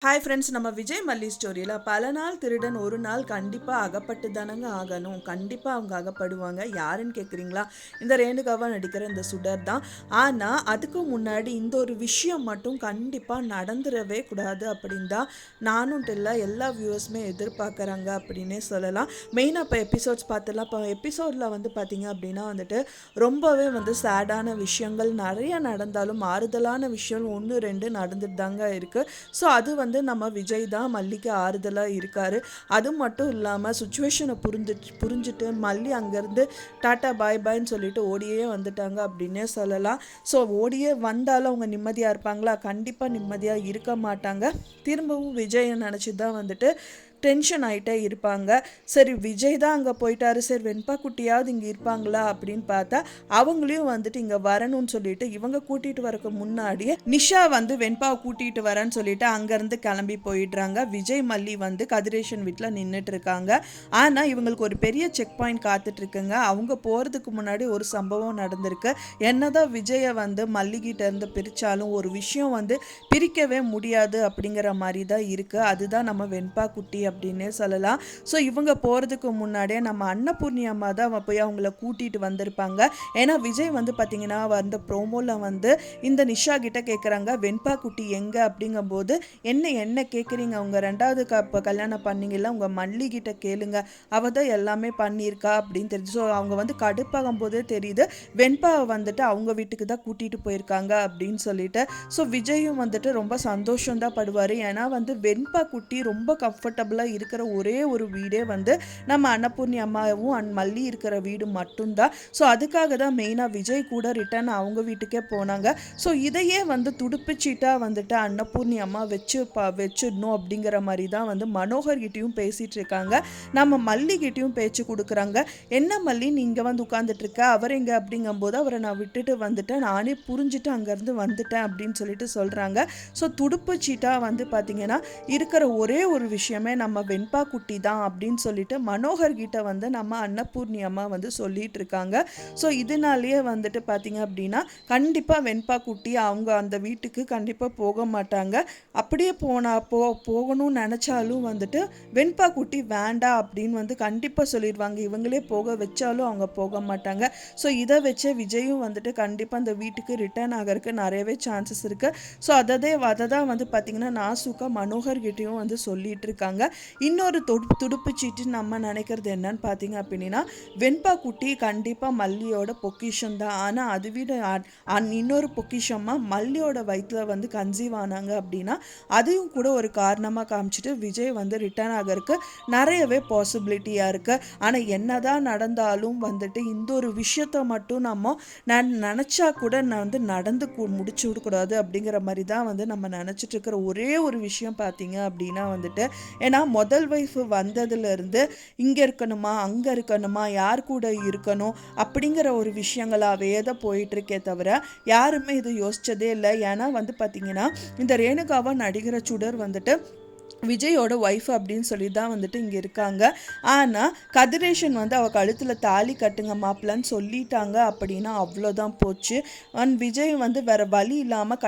Hi friends, நம்ம விஜய் மல்லி ஸ்டோரியில் பல நாள் திருடன் ஒரு நாள் கண்டிப்பாக அகப்பட்டு தானங்க ஆகணும். கண்டிப்பாக அவங்க அகப்படுவாங்க. யாருன்னு கேட்குறீங்களா? இந்த ரேணுகாவா நடிக்கிற இந்த சுடர் தான். ஆனால் அதுக்கு முன்னாடி இந்த ஒரு விஷயம் மட்டும் கண்டிப்பாக நடந்துடவே கூடாது அப்படின்னு தான் நானும் இல்லை எல்லா வியூவர்ஸுமே எதிர்பார்க்குறாங்க அப்படின்னே சொல்லலாம். மெயினாக இப்போ எபிசோட்ஸ் பார்த்துலாம். இப்போ எபிசோடில் வந்து பார்த்திங்க அப்படின்னா வந்துட்டு ரொம்பவே வந்து சேடான விஷயங்கள் நிறைய நடந்தாலும் ஆறுதலான விஷயம் ஒன்று ரெண்டு நடந்துட்டு தாங்க இருக்குது. ஸோ அது வந்து நம்ம விஜய் தான் மல்லிக்கு ஆறுதலாக இருக்கார். அது மட்டும் இல்லாமல் சுச்சுவேஷனை புரிஞ்சுட்டு மல்லி அங்கேருந்து டாட்டா பாய் பாய்ன்னு சொல்லிட்டு ஓடியே வந்துட்டாங்க அப்படின்னே சொல்லலாம். ஸோ ஓடியே வந்தாலும் அவங்க நிம்மதியாக இருப்பாங்களா? கண்டிப்பாக நிம்மதியாக இருக்க மாட்டாங்க. திரும்பவும் விஜயை நினச்சி தான் வந்துட்டு டென்ஷன் ஆகிட்டே இருப்பாங்க. சரி, விஜய் தான் அங்கே போயிட்டாரு, சரி வெண்பா குட்டியாவது இங்கே இருப்பாங்களா அப்படின்னு பார்த்தா அவங்களையும் வந்துட்டு இங்கே வரணும்னு சொல்லிட்டு இவங்க கூட்டிகிட்டு வரக்கு முன்னாடியே நிஷா வந்து வெண்பாவை கூட்டிகிட்டு வரேன்னு சொல்லிட்டு அங்கேருந்து கிளம்பி போயிடுறாங்க. விஜய் மல்லி வந்து கதிரேஷன் வீட்டில் நின்றுட்டு இருக்காங்க. ஆனால் இவங்களுக்கு ஒரு பெரிய செக் பாயிண்ட் காத்துட்ருக்குங்க. அவங்க போகிறதுக்கு முன்னாடி ஒரு சம்பவம் நடந்திருக்கு. என்னதான் விஜயை வந்து மல்லிகிட்ட இருந்து பிரித்தாலும் ஒரு விஷயம் வந்து பிரிக்கவே முடியாது அப்படிங்கிற மாதிரி தான் இருக்குது. அதுதான் நம்ம வெண்பா குட்டி அப்படின்னே சொல்லலாம். ஸோ இவங்க போகிறதுக்கு முன்னாடியே நம்ம அன்னபூர்ணி அம்மா தான் போய் அவங்கள கூட்டிகிட்டு வந்திருப்பாங்க. ஏன்னா விஜய் வந்து பார்த்திங்கன்னா வந்த ப்ரோமோவில் வந்து இந்த நிஷா கிட்ட கேட்குறாங்க, வெண்பா குட்டி எங்கே அப்படிங்கும்போது என்ன கேட்குறீங்க, அவங்க ரெண்டாவது கல்யாணம் பண்ணிங்கல்ல உங்கள் மல்லிகிட்ட கேளுங்க, அவள் தான் எல்லாமே பண்ணியிருக்கா அப்படின்னு தெரிஞ்சு. ஸோ அவங்க வந்து கடுப்பாகும் போதே தெரியுது வெண்பாவை வந்துட்டு அவங்க வீட்டுக்கு தான் கூட்டிகிட்டு போயிருக்காங்க அப்படின்னு சொல்லிட்டு. ஸோ விஜயும் வந்துட்டு ரொம்ப சந்தோஷம் தான் படுவார். ஏன்னா வந்து வெண்பா குட்டி ரொம்ப கம்ஃபர்டபுளாக இருக்கிற ஒரே ஒரு வீடே வந்து நம்ம அன்னபூர்ணி அம்மாவும் மல்லி இருக்கிற வீடு மட்டும்தான். ஸோ அதுக்காக தான் மெயினாக விஜய் கூட ரிட்டர்ன் அவங்க வீட்டுக்கே போனாங்க. ஸோ இதையே வந்து துடுப்புச்சீட்டாக வந்துட்டு அன்னபூர்ணி அம்மா வச்சிடணும் அப்படிங்கிற மாதிரி தான் வந்து மனோகர்கிட்டையும் பேசிகிட்டு இருக்காங்க. நம்ம மல்லிகிட்டையும் பேச்சு கொடுக்குறாங்க. என்ன மல்லி நீங்கள் வந்து உட்காந்துட்ருக்க, அவர் எங்கே அப்படிங்கும்போது அவரை நான் விட்டுட்டு வந்துட்டேன், நானே புரிஞ்சுட்டு அங்கேருந்து வந்துட்டேன் அப்படின்னு சொல்லிட்டு சொல்கிறாங்க. ஸோ துடுப்புச்சீட்டாக வந்து பார்த்திங்கன்னா இருக்கிற ஒரே ஒரு விஷயமே நம்ம வெண்பா குட்டி தான் அப்படின்னு சொல்லிட்டு மனோகர்கிட்ட வந்து நம்ம அன்னபூர்ணி அம்மா வந்து சொல்லிட்டு இருக்காங்க. ஸோ இதனாலேயே வந்துட்டு பார்த்திங்க அப்படின்னா கண்டிப்பாக வெண்பா குட்டி அவங்க அந்த வீட்டுக்கு கண்டிப்பாக போக மாட்டாங்க. அப்படியே போகணும்னு நினச்சாலும் வந்துட்டு வெண்பா குட்டி வேண்டாம் அப்படின்னு வந்து கண்டிப்பாக சொல்லிடுவாங்க. இவங்களே போக வச்சாலும் அவங்க போக மாட்டாங்க. ஸோ இதை வச்சே விஜயும் வந்துட்டு கண்டிப்பாக அந்த வீட்டுக்கு ரிட்டர்ன் ஆகிறதுக்கு நிறையவே சான்சஸ் இருக்குது. ஸோ அதை தான் வந்து பார்த்திங்கன்னா நாசுக்கா மனோகர்கிட்டையும் வந்து சொல்லிட்டு இருக்காங்க. இன்னொரு துடுப்புச்சீட்டு நம்ம நினைக்கிறது என்னன்னு பார்த்தீங்க அப்படின்னா வெண்பா குட்டி கண்டிப்பாக மல்லியோட பொக்கிஷன் தான். ஆனால் அது விட இன்னொரு பொக்கிஷமாக மல்லியோட வயிற்றில் வந்து கன்சீவ் ஆனாங்க அப்படின்னா அதையும் கூட ஒரு காரணமாக காமிச்சிட்டு விஜய் வந்து ரிட்டர்ன் ஆகிறதுக்கு நிறையவே பாசிபிலிட்டியாக இருக்குது. ஆனால் என்னதான் நடந்தாலும் வந்துட்டு இந்த ஒரு விஷயத்தை மட்டும் நம்ம நினச்சா கூட நான் வந்து நடந்து முடிச்சு விடக்கூடாது அப்படிங்கிற மாதிரி தான் வந்து நம்ம நினச்சிட்டு இருக்கிற ஒரே ஒரு விஷயம் பார்த்தீங்க அப்படின்னா வந்துட்டு, ஏன்னா முதல் வைஃப் வந்ததுலேருந்து இங்கே இருக்கணுமா அங்கே இருக்கணுமா யார் கூட இருக்கணும் அப்படிங்கிற ஒரு விஷயங்களாகவே தான் போயிட்டுருக்கே தவிர யாருமே இது யோசிச்சதே இல்லை. ஏன்னா வந்து பார்த்திங்கன்னா இந்த ரேணுகாவா நடிகிற சுடர் வந்துட்டு விஜயோட ஒய்ஃப் அப்படின்னு சொல்லி தான் வந்துட்டு இங்கே இருக்காங்க. ஆனால் கதிரேஷன் வந்து அவள் கழுத்தில் தாலி கட்டுங்க மாப்பிள்ளன்னு சொல்லிட்டாங்க அப்படின்னா அவ்வளோதான் போச்சு. விஜய் வந்து வேறு வழி இல்லாமல்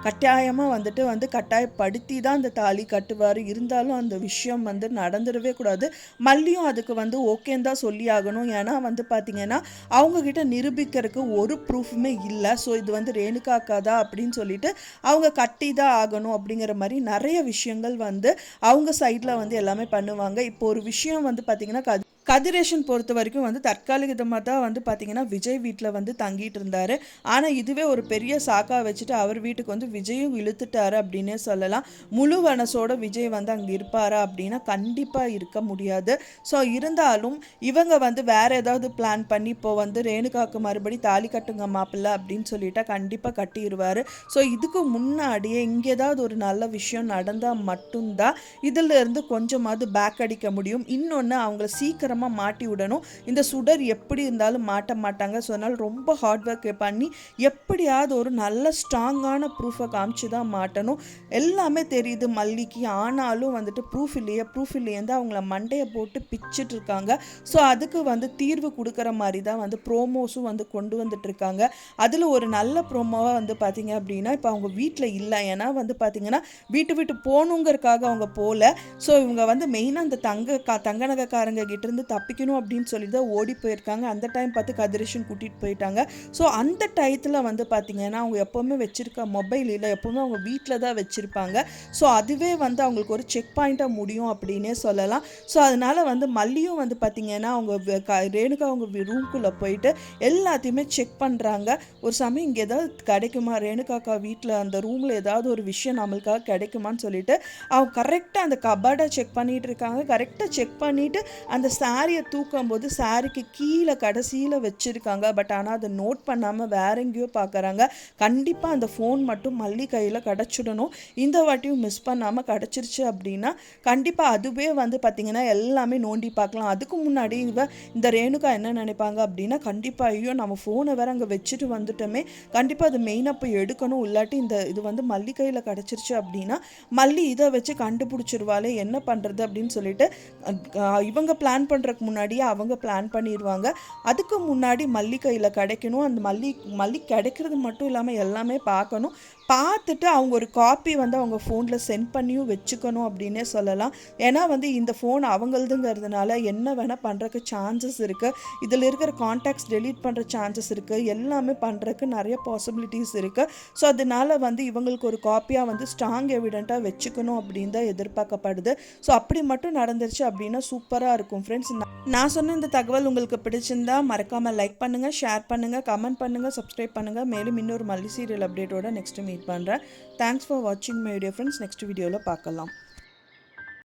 கட்டாயமாக வந்துட்டு கட்டாயப்படுத்தி தான் அந்த தாலி கட்டுவார். இருந்தாலும் அந்த விஷயம் வந்து நடந்துடவே கூடாது. மல்லியும் அதுக்கு வந்து ஓகேன்னு தான் சொல்லி ஆகணும். ஏன்னா வந்து பார்த்திங்கன்னா அவங்கக்கிட்ட நிரூபிக்கிறதுக்கு ஒரு ப்ரூஃபுமே இல்லை. ஸோ இது வந்து ரேணுகாக்கா தான் அப்படின்னு சொல்லிட்டு அவங்க கட்டி தான் ஆகணும் அப்படிங்கிற மாதிரி நிறைய விஷயங்கள் வந்து அவங்க சைடில் வந்து எல்லாமே பண்ணுவாங்க. இப்போ ஒரு விஷயம் வந்து பார்த்திங்கன்னா கதிரேஷன் பொறுத்த வரைக்கும் வந்து தற்காலிகமாக தான் வந்து பார்த்திங்கன்னா விஜய் வீட்டில் வந்து தங்கிட்டு இருந்தார். ஆனால் இதுவே ஒரு பெரிய சாக்கா வச்சுட்டு அவர் வீட்டுக்கு வந்து விஜயும் இழுத்துட்டாரு அப்படின்னே சொல்லலாம். முழு மனசோட விஜய் வந்து அங்கே இருப்பாரா அப்படின்னா கண்டிப்பாக இருக்க முடியாது. ஸோ இருந்தாலும் இவங்க வந்து வேறு ஏதாவது பிளான் பண்ணி இப்போ வந்து ரேணுகாவுக்கு மறுபடி தாலி கட்டுங்க மாப்பிள்ளை அப்படின்னு சொல்லிட்டா கண்டிப்பாக கட்டிடுவார். ஸோ இதுக்கு முன்னாடியே இங்கே ஏதாவது ஒரு நல்ல விஷயம் நடந்தால் மட்டும்தான் இதில் இருந்து கொஞ்சமாவது பேக் அடிக்க முடியும். இன்னொன்று அவங்கள சீக்கிரம் சீக்கிரமாக மாட்டி விடணும். இந்த சுடர் எப்படி இருந்தாலும் மாட்ட மாட்டாங்க. ஸோ அதனால் ரொம்ப ஹார்ட் ஒர்க் பண்ணி எப்படியாவது ஒரு நல்ல ஸ்ட்ராங்கான ப்ரூஃபை காமிச்சு தான் மாட்டணும். எல்லாமே தெரியுது மல்லிக்கு, ஆனாலும் வந்துட்டு ப்ரூஃப் இல்லையேந்து அவங்கள மண்டையை போட்டு பிச்சுட்டு இருக்காங்க. ஸோ அதுக்கு வந்து தீர்வு கொடுக்குற மாதிரி தான் வந்து ப்ரோமோஸும் வந்து கொண்டு வந்துட்டு இருக்காங்க. அதில் ஒரு நல்ல ப்ரோமோவாக வந்து பார்த்தீங்க அப்படின்னா, இப்போ அவங்க வீட்டில் இல்லை, ஏன்னா வந்து பார்த்தீங்கன்னா விட்டு போகணுங்கிறதுக்காக அவங்க போகல. ஸோ இவங்க வந்து மெயினாக அந்த தங்க நகைக்காரங்க கிட்டேருந்து தப்பிக்கணும் அப்படின்னு சொல்லி தான் ஓடி போயிருக்காங்க. அந்த டைம் பார்த்து கதிரேஷன் கூட்டிகிட்டு போயிட்டாங்க. ஸோ அந்த டயத்தில் வந்து பார்த்தீங்கன்னா அவங்க எப்போவுமே வச்சுருக்க மொபைல் இல்லை, எப்போவுமே அவங்க வீட்டில் தான் வச்சுருப்பாங்க. ஸோ அதுவே வந்து அவங்களுக்கு ஒரு செக் பாயிண்ட்டாக முடியும் அப்படின்னே சொல்லலாம். ஸோ அதனால் வந்து மல்லியும் வந்து பார்த்திங்கன்னா அவங்க ரேணுகா அவங்க ரூம்குள்ளே போயிட்டு எல்லாத்தையுமே செக் பண்ணுறாங்க. ஒரு சமயம் இங்கே ஏதாவது கிடைக்குமா, ரேணுகாக்கா வீட்டில் அந்த ரூமில் ஏதாவது ஒரு விஷயம் நம்மளுக்காக கிடைக்குமான்னு சொல்லிட்டு அவங்க கரெக்டாக அந்த கபர்டை செக் பண்ணிகிட்டு இருக்காங்க. கரெக்டாக செக் பண்ணிவிட்டு அந்த சாரியை தூக்கும்போது சாரிக்கு கீழே கடைசியில் வச்சுருக்காங்க. பட் ஆனால் அதை நோட் பண்ணாமல் வேற எங்கேயோ பார்க்குறாங்க. கண்டிப்பாக அந்த ஃபோன் மட்டும் மல்லி கையில் கிடச்சிடணும். இந்த வாட்டியும் மிஸ் பண்ணாமல் கிடச்சிருச்சு அப்படின்னா கண்டிப்பாக அதுவே வந்து பார்த்திங்கன்னா எல்லாமே நோண்டி பார்க்கலாம். அதுக்கு முன்னாடி இந்த ரேணுகா என்ன நினைப்பாங்க அப்படின்னா, கண்டிப்பாக ஐயோ நம்ம ஃபோனை வேறு அங்கே வச்சுட்டு வந்துட்டோமே, கண்டிப்பாக அது மெயினாக போய் எடுக்கணும், இல்லாட்டி இது வந்து மல்லி கையில் கிடச்சிருச்சு அப்படின்னா மல்லி இதை வச்சு கண்டுபிடிச்சிருவாளே, என்ன பண்ணுறது அப்படின்னு சொல்லிட்டு இவங்க பிளான் பண்ணுறதுக்கு முன்னாடியே அவங்க பிளான் பண்ணிடுவாங்க. அதுக்கு முன்னாடி மல்லி கையில் கிடைக்கணும். அந்த மல்லி கிடைக்கிறது மட்டும் இல்லாமல் எல்லாமே பார்க்கணும். பார்த்துட்டு அவங்க ஒரு காப்பி வந்து அவங்க ஃபோனில் சென்ட் பண்ணியும் வச்சுக்கணும் அப்படின்னே சொல்லலாம். ஏன்னா வந்து இந்த ஃபோன் அவங்களதுங்கிறதுனால என்ன வேணால் பண்ணுறதுக்கு சான்சஸ் இருக்குது. இதில் இருக்கிற கான்டாக்ட்ஸ் டெலீட் பண்ணுற சான்சஸ் இருக்குது. எல்லாமே பண்ணுறதுக்கு நிறைய பாசிபிலிட்டிஸ் இருக்குது. ஸோ அதனால் வந்து இவங்களுக்கு ஒரு காப்பியாக வந்து ஸ்ட்ராங் எவிடெண்ட்டாக வச்சுக்கணும் அப்படின்னு தான் எதிர்பார்க்கப்படுது. ஸோ அப்படி மட்டும் நடந்துருச்சு அப்படின்னா சூப்பராக இருக்கும் ஃப்ரெண்ட்ஸ். நான் சொன்ன இந்த தகவல் உங்களுக்கு பிடிச்சிருந்தா மறக்காமல் லைக் பண்ணுங்கள், ஷேர் பண்ணுங்கள், கமெண்ட் பண்ணுங்கள், சப்ஸ்கிரைப் பண்ணுங்கள். மேலும் இன்னொரு மல்லி சீரியல் அப்டேட்டோட நெக்ஸ்ட் மீட் பண்ணுறேன். தேங்க்ஸ் ஃபார் வாட்சிங் மை வீடியோ ஃப்ரெண்ட்ஸ். நெக்ஸ்ட் வீடியோவில் பார்க்கலாம்.